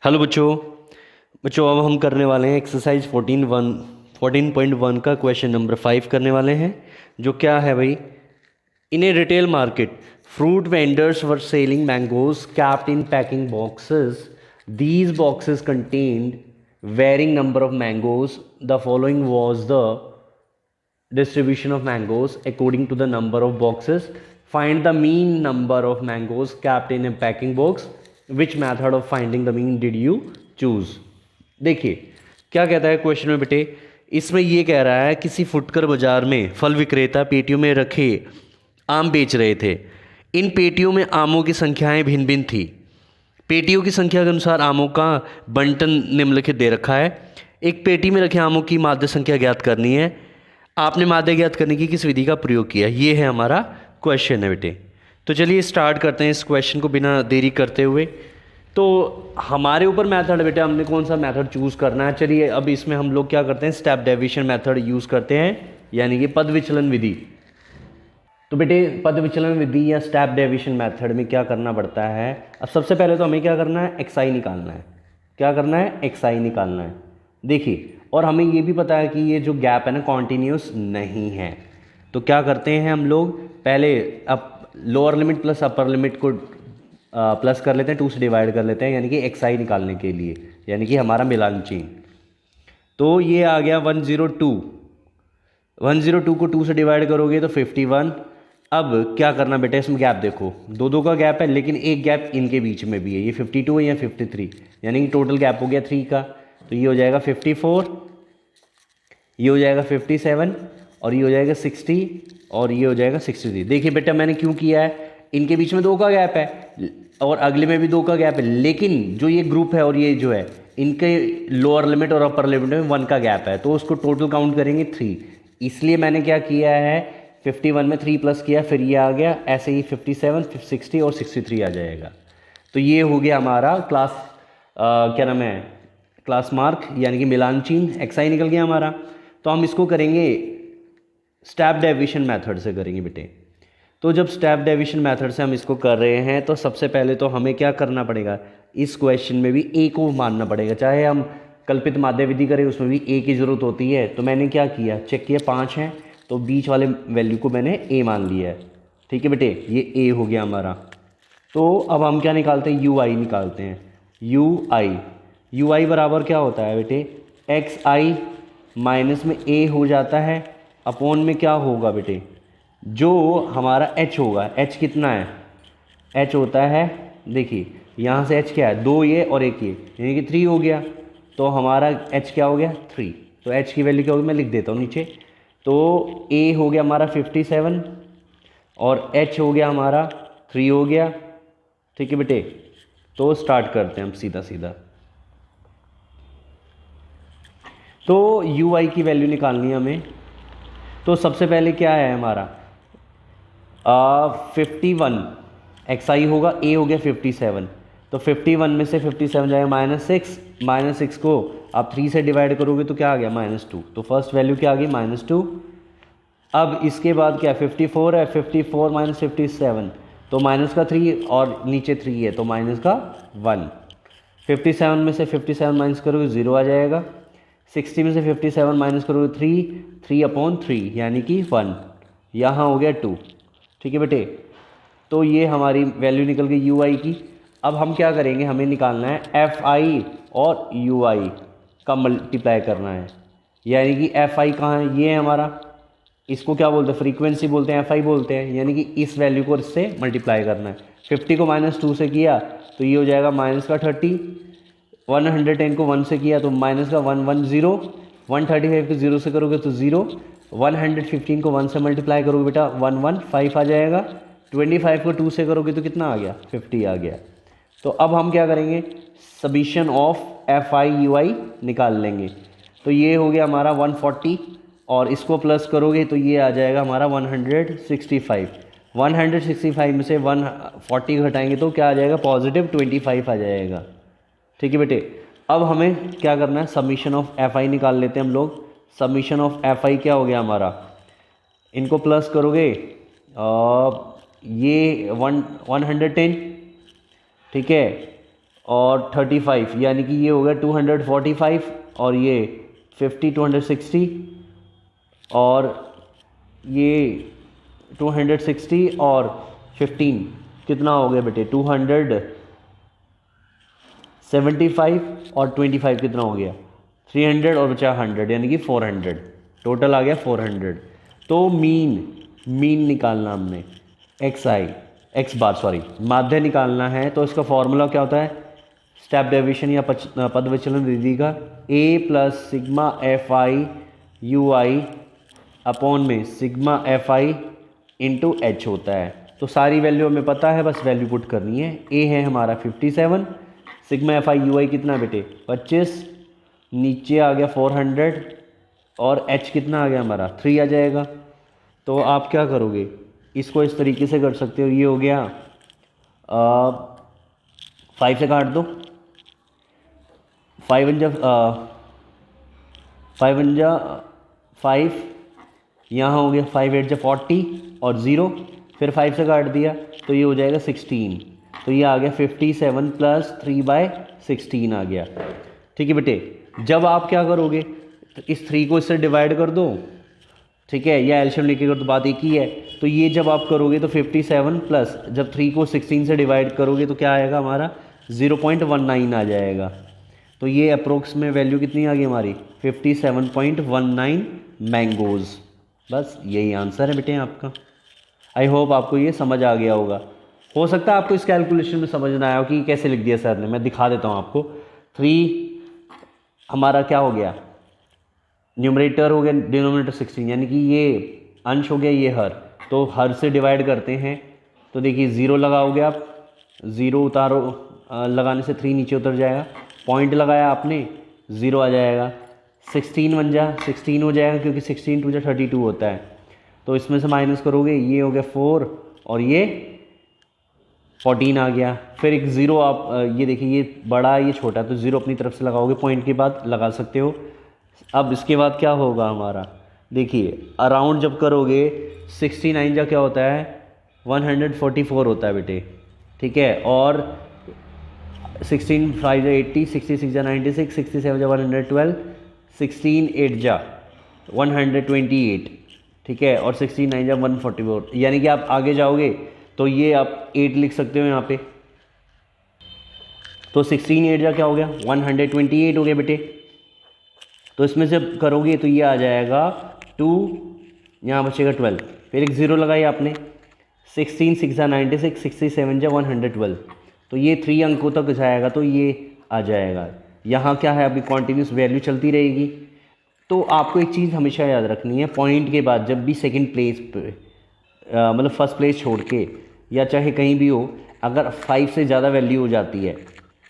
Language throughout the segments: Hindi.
हेलो बच्चों। अब हम करने वाले हैं एक्सरसाइज 14.1 का क्वेश्चन नंबर 5 करने वाले हैं। जो क्या है भाई, in a retail market fruit vendors were selling mangoes kept in packing boxes. These boxes contained varying number of mangoes. The following was the distribution of mangoes according to the number of boxes. Find the mean number of mangoes kept in a packing box. Which method of finding the mean did you choose? देखिए क्या कहता है क्वेश्चन में बेटे। इसमें ये कह रहा है किसी फुटकर बाजार में फल विक्रेता पेटियों में रखे आम बेच रहे थे। इन पेटियों में आमों की संख्याएं भिन्न भिन्न थी। पेटियों की संख्या के अनुसार आमों का बंटन निम्नलिखित दे रखा है। एक पेटी में रखे आमों की माध्य संख्या ज्ञात करनी है। आपने माध्य ज्ञात करने की किस विधि का प्रयोग किया, ये है हमारा क्वेश्चन है बेटे। तो चलिए स्टार्ट करते हैं इस क्वेश्चन को बिना देरी करते हुए। तो हमारे ऊपर मेथड बेटे, हमने कौन सा मेथड चूज़ करना है। चलिए अब इसमें हम लोग क्या करते हैं, स्टेप डेविएशन मेथड यूज़ करते हैं, यानी कि पद विचलन विधि। तो बेटे पद विचलन विधि या स्टेप डेविएशन मेथड में क्या करना पड़ता है। अब सबसे पहले तो हमें क्या करना है, एक्स निकालना है। क्या करना है, एक्स निकालना है। देखिए, और हमें ये भी पता है कि ये जो गैप है ना कॉन्टीन्यूस नहीं है। तो क्या करते हैं हम लोग, पहले अब lower limit plus upper limit को प्लस कर लेते हैं, 2 से डिवाइड कर लेते हैं, यानी कि एक्स आई निकालने के लिए, यानी कि हमारा मिलान चिन्ह। तो ये आ गया 102। 102 को 2 से डिवाइड करोगे तो 51। अब क्या करना बेटा, इसमें गैप देखो, दो का गैप है, लेकिन एक गैप इनके बीच में भी है। ये 52 है या 53, यानी कि टोटल गैप हो गया 3 का। तो ये हो जाएगा 54, ये हो जाएगा 57, और ये हो जाएगा 60, और ये हो जाएगा 63। देखिए बेटा मैंने क्यों किया है, इनके बीच में 2 का गैप है और अगले में भी 2 का गैप है, लेकिन जो ये ग्रुप है और ये जो है इनके लोअर लिमिट और अपर लिमिट में 1 का गैप है, तो उसको टोटल काउंट करेंगे 3। इसलिए मैंने क्या किया है, 51 में 3 प्लस किया, फिर ये आ गया, ऐसे ही 57, 60 और 63 आ जाएगा। तो ये हो गया हमारा क्लास क्या नाम है, क्लास मार्क, यानी कि मिलान चिन्ह एक्स आई निकल गया हमारा। तो हम इसको करेंगे स्टेप डेविएशन मेथड से करेंगे बेटे। तो जब स्टेप डेविएशन मेथड से हम इसको कर रहे हैं तो सबसे पहले तो हमें क्या करना पड़ेगा, इस क्वेश्चन में भी ए को मानना पड़ेगा। चाहे हम कल्पित माध्य विधि करें उसमें भी ए की ज़रूरत होती है। तो मैंने क्या किया, चेक किया 5 है, तो बीच वाले वैल्यू को मैंने ए मान लिया है। ठीक है बेटे, ये ए हो गया हमारा। तो अब हम क्या निकालते हैं, यू आई निकालते हैं। यू आई बराबर क्या होता है बेटे, एक्स आई माइनस में ए हो जाता है, अपॉन में क्या होगा बेटे, जो हमारा एच होगा। एच कितना है, एच होता है, देखिए यहाँ से एच क्या है, 2 ये और 1 ये, यानी कि 3 हो गया। तो हमारा एच क्या हो गया, 3। तो एच की वैल्यू क्या होगी, मैं लिख देता हूँ नीचे। तो ए हो गया हमारा 57 और एच हो गया हमारा 3 हो गया। ठीक है बेटे, तो स्टार्ट करते हैं हम सीधा सीधा। तो यू आई की वैल्यू निकालनी है हमें। तो सबसे पहले क्या है हमारा 51, एक्स आई होगा, ए हो गया 57। तो 51 में से 57 जाएगा -6, -6 को आप 3 से डिवाइड करोगे तो क्या आ गया, -2। तो फर्स्ट वैल्यू क्या आ गई, -2। अब इसके बाद क्या 54 है, 54 माइनस 57, तो माइनस का 3 और नीचे 3 है तो माइनस का 1। 57 में से 57 माइनस करोगे 0 आ जाएगा। 60 में से 57 माइनस करोगे 3/3 यानी कि 1, यहाँ हो गया 2। ठीक है बेटे, तो ये हमारी वैल्यू निकल गई यू आई की। अब हम क्या करेंगे, हमें निकालना है एफ आई और यू आई का मल्टीप्लाई करना है, यानी कि एफ आई कहाँ है, ये है हमारा, इसको क्या बोलते हैं, फ्रीक्वेंसी बोलते हैं, एफ आई बोलते हैं, यानी कि इस वैल्यू को इससे मल्टीप्लाई करना है। 50 को -2 से किया तो ये हो जाएगा -30, 110 को 1 से किया तो माइनस का 110, 135 को 0 से करोगे तो 0, 115 को 1 से मल्टीप्लाई करोगे बेटा 115 आ जाएगा। 25 को 2 से करोगे तो कितना आ गया, 50 आ गया। तो अब हम क्या करेंगे, summation of F I U I निकाल लेंगे। तो ये हो गया हमारा 140 और इसको प्लस करोगे तो ये आ जाएगा हमारा 165। 165 में से 140 घटाएंगे तो क्या आ जाएगा, +25 आ जाएगा। ठीक है बेटे, अब हमें क्या करना है, समीशन ऑफ एफ आई निकाल लेते हैं हम लोग। समीशन ऑफ एफ आई क्या हो गया हमारा, इनको प्लस करोगे ये 110, ठीक है, और 35, यानी कि ये हो गया 245 और ये 50 260 और ये 260 और 15 कितना हो गया बेटे 275 और 25 कितना हो गया 300 और बचा 100 यानी कि 400, टोटल आ गया 400। तो मीन निकालना हमने एक्स बार सॉरी माध्य निकालना है, तो इसका फॉर्मूला क्या होता है स्टेप डेविएशन या पद विचलन विधि का a plus sigma F I U I upon में sigma F I into H होता है। तो सारी वैल्यू हमें पता है, बस वैल्यू पुट करनी है। a है हमारा 57, सिग्मा एफ आई यू आई कितना बेटे 25, नीचे आ गया 400 और h कितना आ गया हमारा 3 आ जाएगा। तो आप क्या करोगे, इसको इस तरीके से कर सकते हो, ये हो गया 5 से काट दो, 5 5, यहाँ हो गया 5 8 40 और 0, फिर 5 से काट दिया तो ये हो जाएगा 16। तो ये आ गया 57 प्लस 3/16 आ गया। ठीक है बेटे, जब आप क्या करोगे इस 3 को इससे डिवाइड कर दो, ठीक है, या एल्शियम लेके कर तो बात एक ही है। तो ये जब आप करोगे तो 57 प्लस जब 3 को 16 से डिवाइड करोगे तो क्या आएगा हमारा 0.19 आ जाएगा। तो ये अप्रोक्स में वैल्यू कितनी आ गई हमारी 57.19 मैंगोज़। बस यही आंसर है बेटे आपका। आई होप आपको ये समझ आ गया होगा। हो सकता है आपको इस कैलकुलेशन में समझ ना आया हो कि कैसे लिख दिया सर ने, मैं दिखा देता हूँ आपको। 3 हमारा क्या हो गया, न्यूमरेटर हो गया, डिनोमिनेटर 16, यानी कि ये अंश हो गया, ये हर, तो हर से डिवाइड करते हैं। तो देखिए 0 लगाओगे आप, 0 उतारो, लगाने से 3 नीचे उतर जाएगा, पॉइंट लगाया आपने 0 आ जाएगा, 16 बन जा 16 हो जाएगा क्योंकि 16 2 32 होता है। तो इसमें से माइनस करोगे, ये हो गया 4 और ये 14 आ गया। फिर एक 0 आप ये देखिए ये बड़ा है ये छोटा, तो 0 अपनी तरफ से लगाओगे, पॉइंट के बाद लगा सकते हो। अब इसके बाद क्या होगा हमारा, देखिए अराउंड जब करोगे 69 जा क्या होता है 144 होता है बेटे, ठीक है। और 16 5 जा 80, 66 जा 96, 67 जा 112, 16 8 जा 128, ठीक है, और 69 जा 144, यानी कि आप आगे जाओगे तो ये आप 8 लिख सकते हो यहाँ पे। तो 16 8 जा क्या हो गया 128 हो गया बेटे। तो इसमें से करोगे तो ये आ जाएगा 2, यहाँ बचेगा 12, फिर एक 0 लगाई आपने, 16 6 जा 96, 67 जा 112, तो ये 3 अंकों तक जाएगा, तो ये आ जाएगा। यहाँ क्या है अभी कॉन्टीन्यूस वैल्यू चलती रहेगी। तो आपको एक चीज़ हमेशा याद रखनी है, पॉइंट के बाद जब भी सेकंड प्लेस पे मतलब फर्स्ट प्लेस छोड़ के या चाहे कहीं भी हो, अगर 5 से ज़्यादा वैल्यू हो जाती है,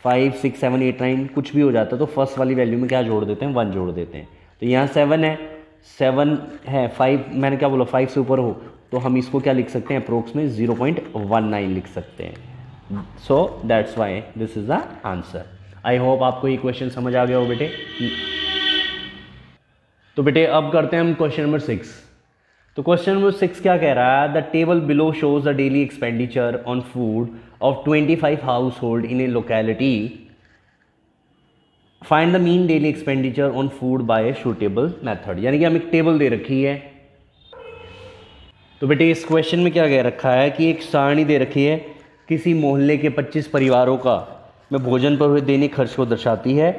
5 6 7 8 9 कुछ भी हो जाता है, तो फर्स्ट वाली वैल्यू में क्या जोड़ देते हैं 1 जोड़ देते हैं। तो यहाँ 7 है, 7 है, 5 मैंने क्या बोला 5 से ऊपर हो तो हम इसको क्या लिख सकते हैं अप्रोक्स में 0.19 लिख सकते हैं। So that's why this is the answer. I hope आपको ये क्वेश्चन समझ आ गया हो बेटे। तो बेटे अब करते हैं हम क्वेश्चन नंबर 6। तो क्वेश्चन नंबर 6 क्या कह रहा है, the table below shows the daily expenditure on food of 25 house hold in A locality, find the mean daily expenditure on food by a suitable method. यानी कि हम एक टेबल दे रखी है। तो बेटे इस क्वेश्चन में क्या कह रखा है कि एक सारणी दे रखी है किसी मोहल्ले के 25 परिवारों का में भोजन पर हुए दैनिक खर्च को दर्शाती है,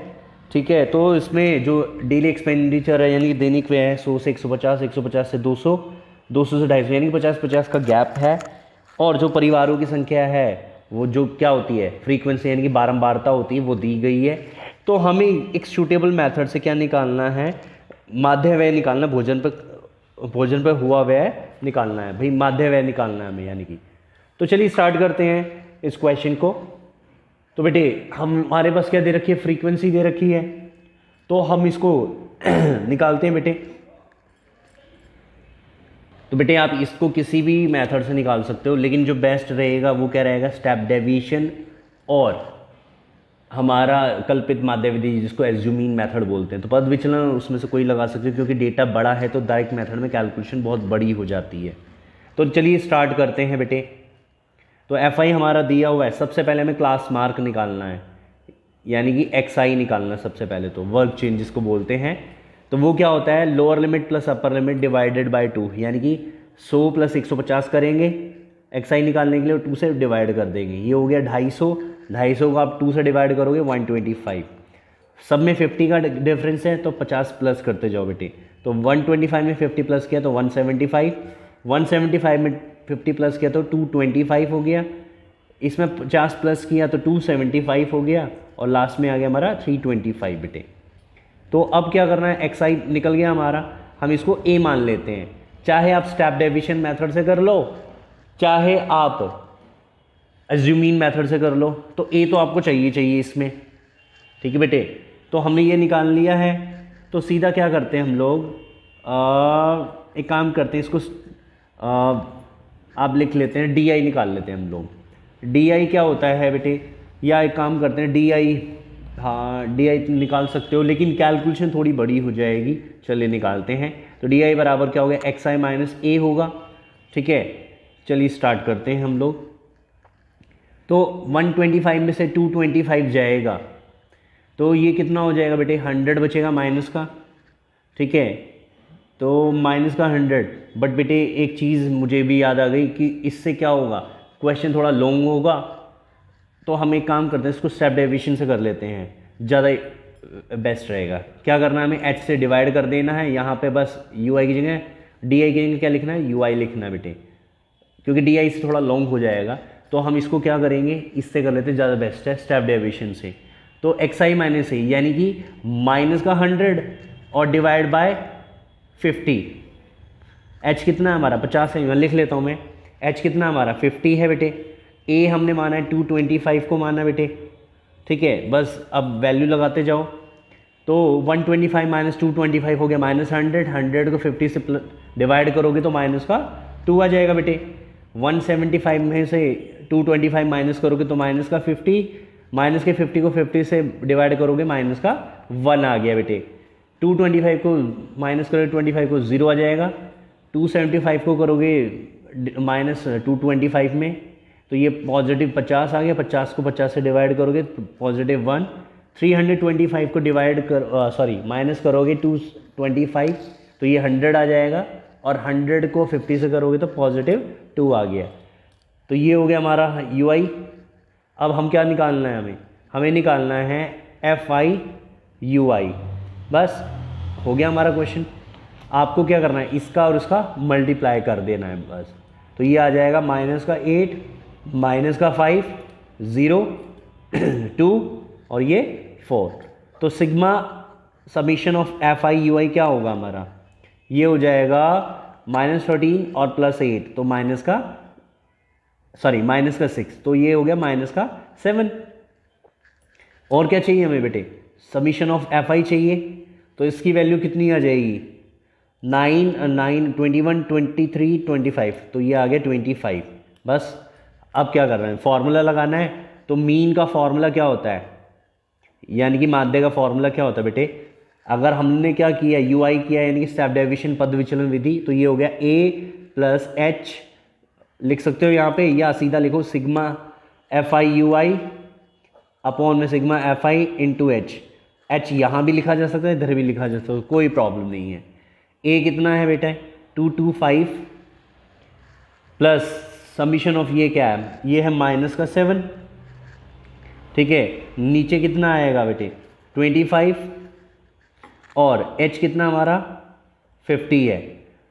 ठीक है। तो इसमें जो डेली एक्सपेंडिचर है यानी कि दैनिक व्यय है 100 से 150, 150 से 200, 200 से 250, यानी कि 50-50 का गैप है। और जो परिवारों की संख्या है वो जो क्या होती है फ्रीक्वेंसी यानी कि बारंबारता होती है वो दी गई है। तो हमें एक सूटेबल मेथड से क्या निकालना है, माध्य व्यय निकालना, भोजन पर हुआ व्यय निकालना है भाई, माध्य व्यय निकालना है हमें यानी कि। तो चलिए स्टार्ट करते हैं इस क्वेश्चन को। तो बेटे हमारे पास क्या दे रखी है, फ्रीक्वेंसी दे रखी है, तो हम इसको निकालते हैं बेटे। तो बेटे आप इसको किसी भी मेथड से निकाल सकते हो, लेकिन जो बेस्ट रहेगा वो क्या रहेगा, स्टेप डेविएशन और हमारा कल्पित माध्य विधि जिसको एज्यूमिंग मेथड बोलते हैं। तो पद विचलन उसमें से कोई लगा सकते हो, क्योंकि डेटा बड़ा है तो डायरेक्ट मेथड में कैलकुलेशन बहुत बड़ी हो जाती है। तो चलिए स्टार्ट करते हैं बेटे। तो एफ आई हमारा दिया हुआ है, सबसे पहले हमें क्लास मार्क निकालना है, यानी कि एक्स आई निकालना सबसे पहले, तो वर्क चेन जिसको बोलते हैं। तो वो क्या होता है, lower limit plus upper limit divided by 2, यानी कि 100 प्लस 150 करेंगे एक्स आई निकालने के लिए, 2 से डिवाइड कर देंगे, ये हो गया 250। 250 को आप 2 से डिवाइड करोगे 125। सब में 50 का डिफरेंस है तो 50 प्लस करते जाओ बेटे। तो 125 में 50 प्लस किया तो 175, 175 में 50 प्लस किया तो 225 हो गया, इसमें 50 प्लस किया तो 275 हो गया, और लास्ट में आ गया हमारा 325 बेटे। तो अब क्या करना है, एक्स आई निकल गया हमारा, हम इसको ए मान लेते हैं। चाहे आप स्टेप डेविएशन मेथड से कर लो, चाहे आप अज्यूमिंग मेथड से कर लो, तो ए तो आपको चाहिए इसमें, ठीक है बेटे। तो हमने ये निकाल लिया है, तो सीधा क्या करते हैं हम लोग, एक काम करते हैं, इसको आप लिख लेते हैं, डी आई निकाल लेते हैं हम लोग। डी आई क्या होता है बेटे, या एक काम करते हैं डी आई, हाँ डी आई निकाल सकते हो, लेकिन कैलकुलेशन थोड़ी बड़ी हो जाएगी, चलिए निकालते हैं। तो डी आई बराबर क्या हो गया, एक्स आई माइनस ए होगा, ठीक है। चलिए स्टार्ट करते हैं हम लोग। तो 125 में से 225 जाएगा, तो ये कितना हो जाएगा बेटे, 100 बचेगा माइनस का, ठीक है। तो माइनस का 100, बट बेटे एक चीज़ मुझे भी याद आ गई कि इससे क्या होगा, क्वेश्चन थोड़ा लॉन्ग होगा, तो हम एक काम करते हैं, इसको स्टेप डेविएशन से कर लेते हैं, ज़्यादा बेस्ट रहेगा। क्या करना है, हमें एच से डिवाइड कर देना है, यहाँ पे बस यू आई की जगह डी आई की जगह क्या लिखना है, यू आई लिखना है बेटे, क्योंकि डी आई से थोड़ा लॉन्ग हो जाएगा। तो हम इसको क्या करेंगे, इससे कर लेते हैं, ज़्यादा बेस्ट है स्टेप डेविएशन से। तो एक्स आई माइनस ए, यानी कि माइनस का 100 और डिवाइड बाय 50। एच कितना है हमारा, 50 है, मैं लिख लेता हूँ मैं, एच कितना हमारा 50 है बेटे। ए हमने माना है 225 को माना बेटे, ठीक है। बस अब वैल्यू लगाते जाओ, तो 125 माइनस 225 हो गया माइनस 100, 100 को 50 से डिवाइड करोगे तो माइनस का 2 आ जाएगा बेटे। 175 में से 225 माइनस करोगे तो माइनस का 50, माइनस के 50 को 50 से डिवाइड करोगे माइनस का 1 आ गया बेटे। 225 को माइनस करोगे 25 को 0 आ जाएगा, 275 को करोगे माइनस 225 में तो ये पॉजिटिव 50 आ गया, 50 को 50 से डिवाइड करोगे पॉजिटिव 1, 325 को डिवाइड कर माइनस करोगे 225 तो ये 100 आ जाएगा, और 100 को 50 से करोगे तो पॉजिटिव 2 आ गया। तो ये हो गया हमारा यू आई। अब हम क्या निकालना है, हमें निकालना है एफ आई यू आई। बस हो गया हमारा क्वेश्चन। आपको क्या करना है, इसका और इसका मल्टीप्लाई कर देना है बस। तो ये आ जाएगा माइनस का 8, माइनस का 5, 0, 2 और ये 4। तो sigma summation of F I U I क्या होगा हमारा, ये हो जाएगा -13 और +8 तो माइनस का 6, तो ये हो गया माइनस का 7। और क्या चाहिए हमें बेटे, समीशन ऑफ एफ आई चाहिए, तो इसकी वैल्यू कितनी आ जाएगी 9, 9, 21, 23, 25, तो ये आ गया 25। बस अब क्या कर रहे हैं, फॉर्मूला लगाना है। तो मीन का फॉर्मूला क्या होता है, यानी कि माध्य का फॉर्मूला क्या होता है बेटे, अगर हमने क्या किया यू आई किया यानी कि स्टेप डेविएशन पद विचलन विधि, तो ये हो गया a प्लस एच लिख सकते हो यहाँ पे, या सीधा लिखो sigma F I U I upon में sigma F I into H. H यहाँ भी लिखा जा सकता है, इधर भी लिखा जा सकता है, कोई प्रॉब्लम नहीं है। a कितना है बेटा 225 प्लस समीशन ऑफ ये क्या है, ये है माइनस का 7, ठीक है। नीचे कितना आएगा बेटे 25 और h कितना हमारा 50 है,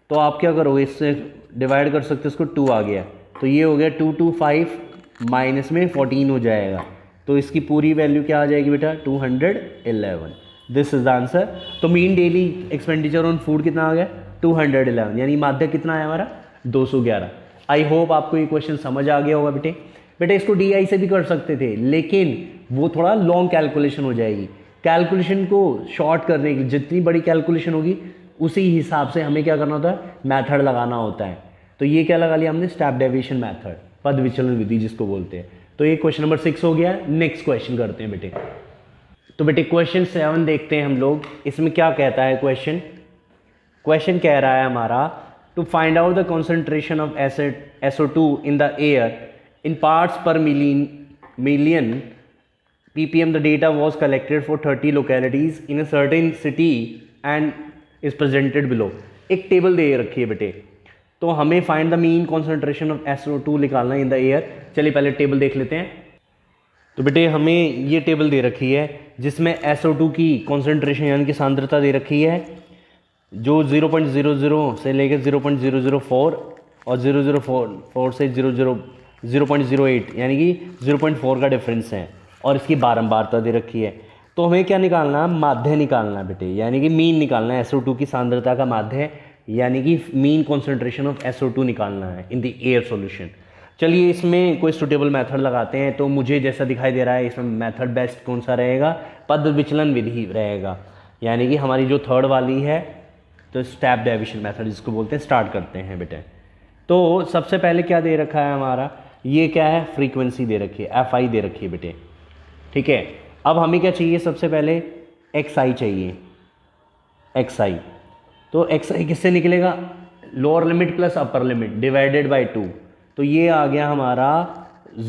तो आप क्या करोगे, इससे डिवाइड कर सकते हो, इसको 2 आ गया, तो ये हो गया 225 माइनस में 14 हो जाएगा, तो इसकी पूरी वैल्यू क्या आ जाएगी बेटा 211। This is the answer. तो mean daily expenditure on food कितना आ गया 211, यानी माध्य कितना है हमारा 211। आई होप आपको ये क्वेश्चन समझ आ गया होगा बेटे इसको डी आई से भी कर सकते थे, लेकिन वो थोड़ा लॉन्ग कैलकुलेशन हो जाएगी। कैलकुलेशन को शॉर्ट करने की जितनी बड़ी कैलकुलेशन होगी उसी हिसाब से हमें क्या करना होता है, मेथड लगाना होता है। तो ये क्या लगा लिया हमने, स्टेप डेविएशन मेथड, पद विचलन विधि जिसको बोलते हैं। तो ये क्वेश्चन नंबर 6 हो गया। नेक्स्ट क्वेश्चन करते हैं बेटे। तो बेटे क्वेश्चन 7 देखते हैं हम लोग, इसमें क्या कहता है क्वेश्चन कह रहा है हमारा, to find out the concentration of SO2 in the air in parts per million ppm the data was collected for 30 localities in a certain city and is presented below। एक टेबल दे रखी है बेटे, तो हमें find the mean concentration of SO2 निकालना इन द एयर। चलिए पहले टेबल देख लेते हैं। तो बेटे हमें ये टेबल दे रखी है जिसमें SO2 की कॉन्सेंट्रेशन यानी कि सांद्रता दे रखी है जो 0.00 से लेकर 0.004 और 0.044 से 0.08 यानी कि 0.4 का डिफरेंस है, और इसकी बारंबारता दे रखी है। तो हमें क्या निकालना है, माध्य निकालना है बेटे, यानी कि मीन निकालना है। SO2 की सांद्रता का माध्य यानी कि मीन कॉन्सेंट्रेशन ऑफ SO2 निकालना है इन द एयर सॉल्यूशन। चलिए इसमें कोई सुटेबल मेथड लगाते हैं। तो मुझे जैसा दिखाई दे रहा है इसमें मेथड बेस्ट कौन सा रहेगा, पद विचलन विधि रहेगा, यानी कि हमारी जो थर्ड वाली है तो स्टेप डेविएशन मेथड जिसको बोलते हैं। स्टार्ट करते हैं बेटे। तो सबसे पहले क्या दे रखा है हमारा, ये क्या है, फ्रीक्वेंसी दे रखी है, FI दे रखी है बेटे, ठीक है। अब हमें क्या चाहिए, सबसे पहले XI चाहिए, XI। तो XI किससे निकलेगा, lower limit plus upper limit divided by 2। तो ये आ गया हमारा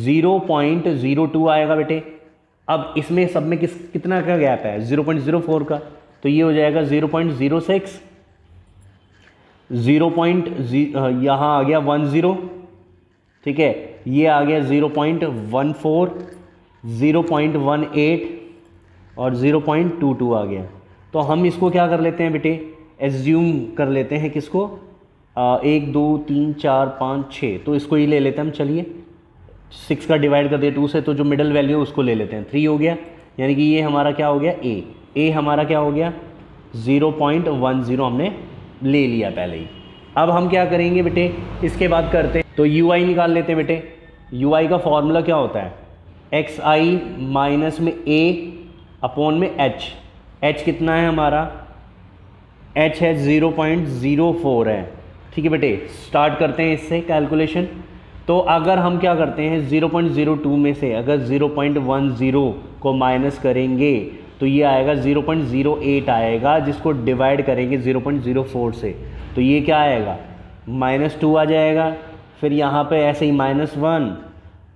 0.02 आएगा बेटे। अब इसमें सब में कितना का गैप है, 0.04 का, तो ये हो जाएगा 0.06, यहाँ आ गया 10, ठीक है, ये आ गया 0.14, 0.18 और 0.22 आ गया। तो हम इसको क्या कर लेते हैं बेटे, एज्यूम कर लेते हैं किसको, 1 2 3 4 5 6, तो इसको ही ले लेते हैं हम। चलिए 6 का डिवाइड कर दिया 2 से, तो जो मिडल वैल्यू है उसको ले लेते हैं, 3 हो गया, यानी कि ये हमारा क्या हो गया, ए हमारा क्या हो गया 0.10 हमने ले लिया पहले ही। अब हम क्या करेंगे बेटे, इसके बाद करते हैं तो UI निकाल लेते हैं बेटे। UI का फॉर्मूला क्या होता है, XI माइनस में A अपॉन में H कितना है हमारा, H है 0.04 है, ठीक है बेटे। स्टार्ट करते हैं इससे कैलकुलेशन। तो अगर हम क्या करते हैं 0.02 में से अगर 0.10 को माइनस करेंगे तो ये आएगा 0.08 आएगा, जिसको डिवाइड करेंगे 0.04 से तो ये क्या आएगा, -2 आ जाएगा। फिर यहाँ पे ऐसे ही -1,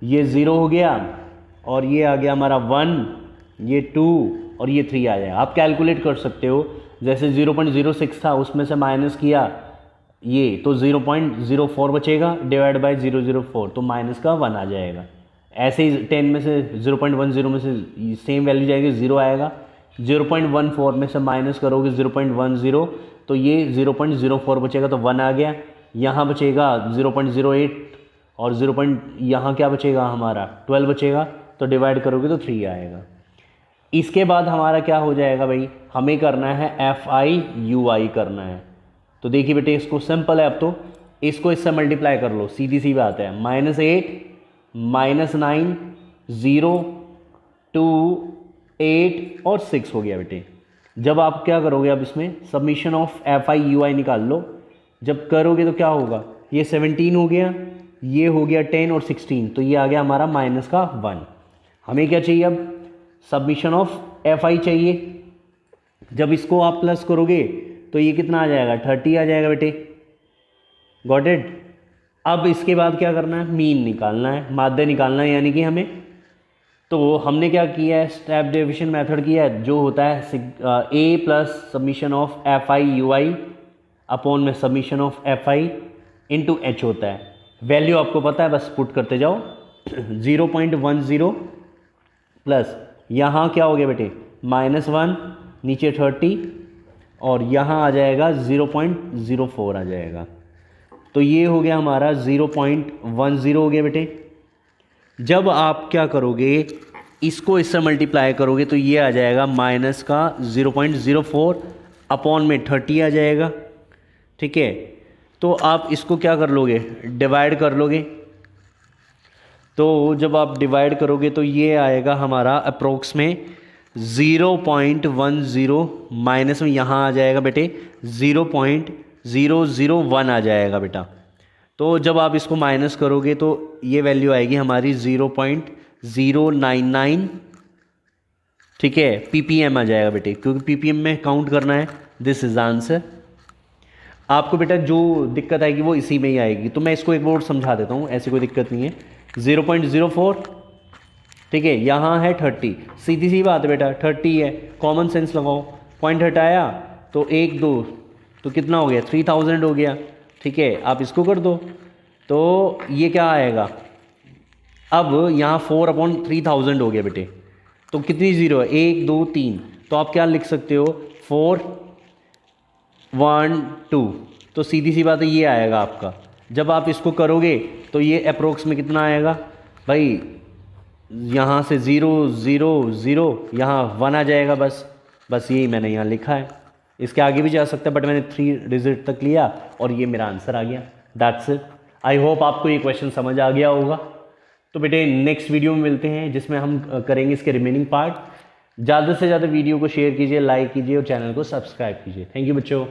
ये 0 हो गया, और ये आ गया हमारा 1, ये 2 और ये 3 आ जाएगा। आप कैलकुलेट कर सकते हो, जैसे 0.06 था उसमें से माइनस किया ये, तो 0.04 बचेगा डिवाइड बाय 0.04, तो माइनस का 1 आ जाएगा। ऐसे ही 10 में से 0.10 में से सेम वैल्यू जाएगी, 0 आएगा। 0.14 में से माइनस करोगे 0.10 तो ये 0.04 बचेगा, तो 1 आ गया। यहाँ बचेगा 0.08 और यहाँ क्या बचेगा हमारा 12 बचेगा, तो डिवाइड करोगे तो 3 आएगा। इसके बाद हमारा क्या हो जाएगा भाई, हमें करना है FI UI करना है। तो देखिए बेटे इसको सिंपल है, अब तो इसको इससे मल्टीप्लाई कर लो, सीधी सी बात है। -8 -9 0 2 8 और 6 हो गया बेटे। जब आप क्या करोगे, अब इसमें सबमिशन ऑफ FI UI निकाल लो। जब करोगे तो क्या होगा, ये 17 हो गया, ये हो गया 10 और 16, तो ये आ गया हमारा -1। हमें क्या चाहिए अब, सबमिशन ऑफ FI चाहिए। जब इसको आप प्लस करोगे तो ये कितना आ जाएगा, 30 आ जाएगा बेटे। Got it. अब इसके बाद क्या करना है, मीन निकालना है, माध्य निकालना है, यानी कि हमें, तो हमने क्या किया है, स्टेप डेविएशन मेथड किया है, जो होता है A plus submission of FI UI upon में submission of FI into H होता है। वैल्यू आपको पता है, बस पुट करते जाओ। 0.10 प्लस यहाँ क्या हो गया बेटे, -1, नीचे 30 और यहाँ आ जाएगा 0.04 आ जाएगा। तो ये हो गया हमारा 0.10 हो गया बेटे। जब आप क्या करोगे, इसको इससे मल्टीप्लाई करोगे तो ये आ जाएगा माइनस का 0.04 अपॉन में 30 आ जाएगा, ठीक है। तो आप इसको क्या कर लोगे, डिवाइड कर लोगे। तो जब आप डिवाइड करोगे तो ये आएगा हमारा अप्रोक्स में 0.10 माइनस में यहाँ आ जाएगा बेटे 0.001 आ जाएगा बेटा। तो जब आप इसको माइनस करोगे तो ये वैल्यू आएगी हमारी 0.099, ठीक है, ppm आ जाएगा बेटे, क्योंकि ppm में काउंट करना है। This is answer. आपको बेटा जो दिक्कत आएगी वो इसी में ही आएगी, तो मैं इसको एक बार समझा देता हूँ, ऐसी कोई दिक्कत नहीं है। 0.04, ठीक है, यहाँ है 30, सीधी सी बात है बेटा, 30 है, कॉमन सेंस लगाओ, पॉइंट हटाया तो 1 2, तो कितना हो गया 3000 हो गया। ठीक है, आप इसको कर दो तो ये क्या आएगा, अब यहाँ 4/3000 हो गया बेटे, तो कितनी ज़ीरो है, 1 2 3, तो आप क्या लिख सकते हो 4 1 2, तो सीधी सी बात है ये आएगा आपका। जब आप इसको करोगे तो ये अप्रोक्स में कितना आएगा भाई, यहाँ से 0 0 0, यहाँ 1 आ जाएगा, बस यही मैंने यहाँ लिखा है। इसके आगे भी जा सकता है बट मैंने 3 डिजिट तक लिया और ये मेरा आंसर आ गया। That's it. आई होप आपको ये क्वेश्चन समझ आ गया होगा। तो बेटे नेक्स्ट वीडियो में मिलते हैं जिसमें हम करेंगे इसके रिमेनिंग पार्ट। ज़्यादा से ज़्यादा वीडियो को शेयर कीजिए, लाइक कीजिए और चैनल को सब्सक्राइब कीजिए। थैंक यू बच्चों।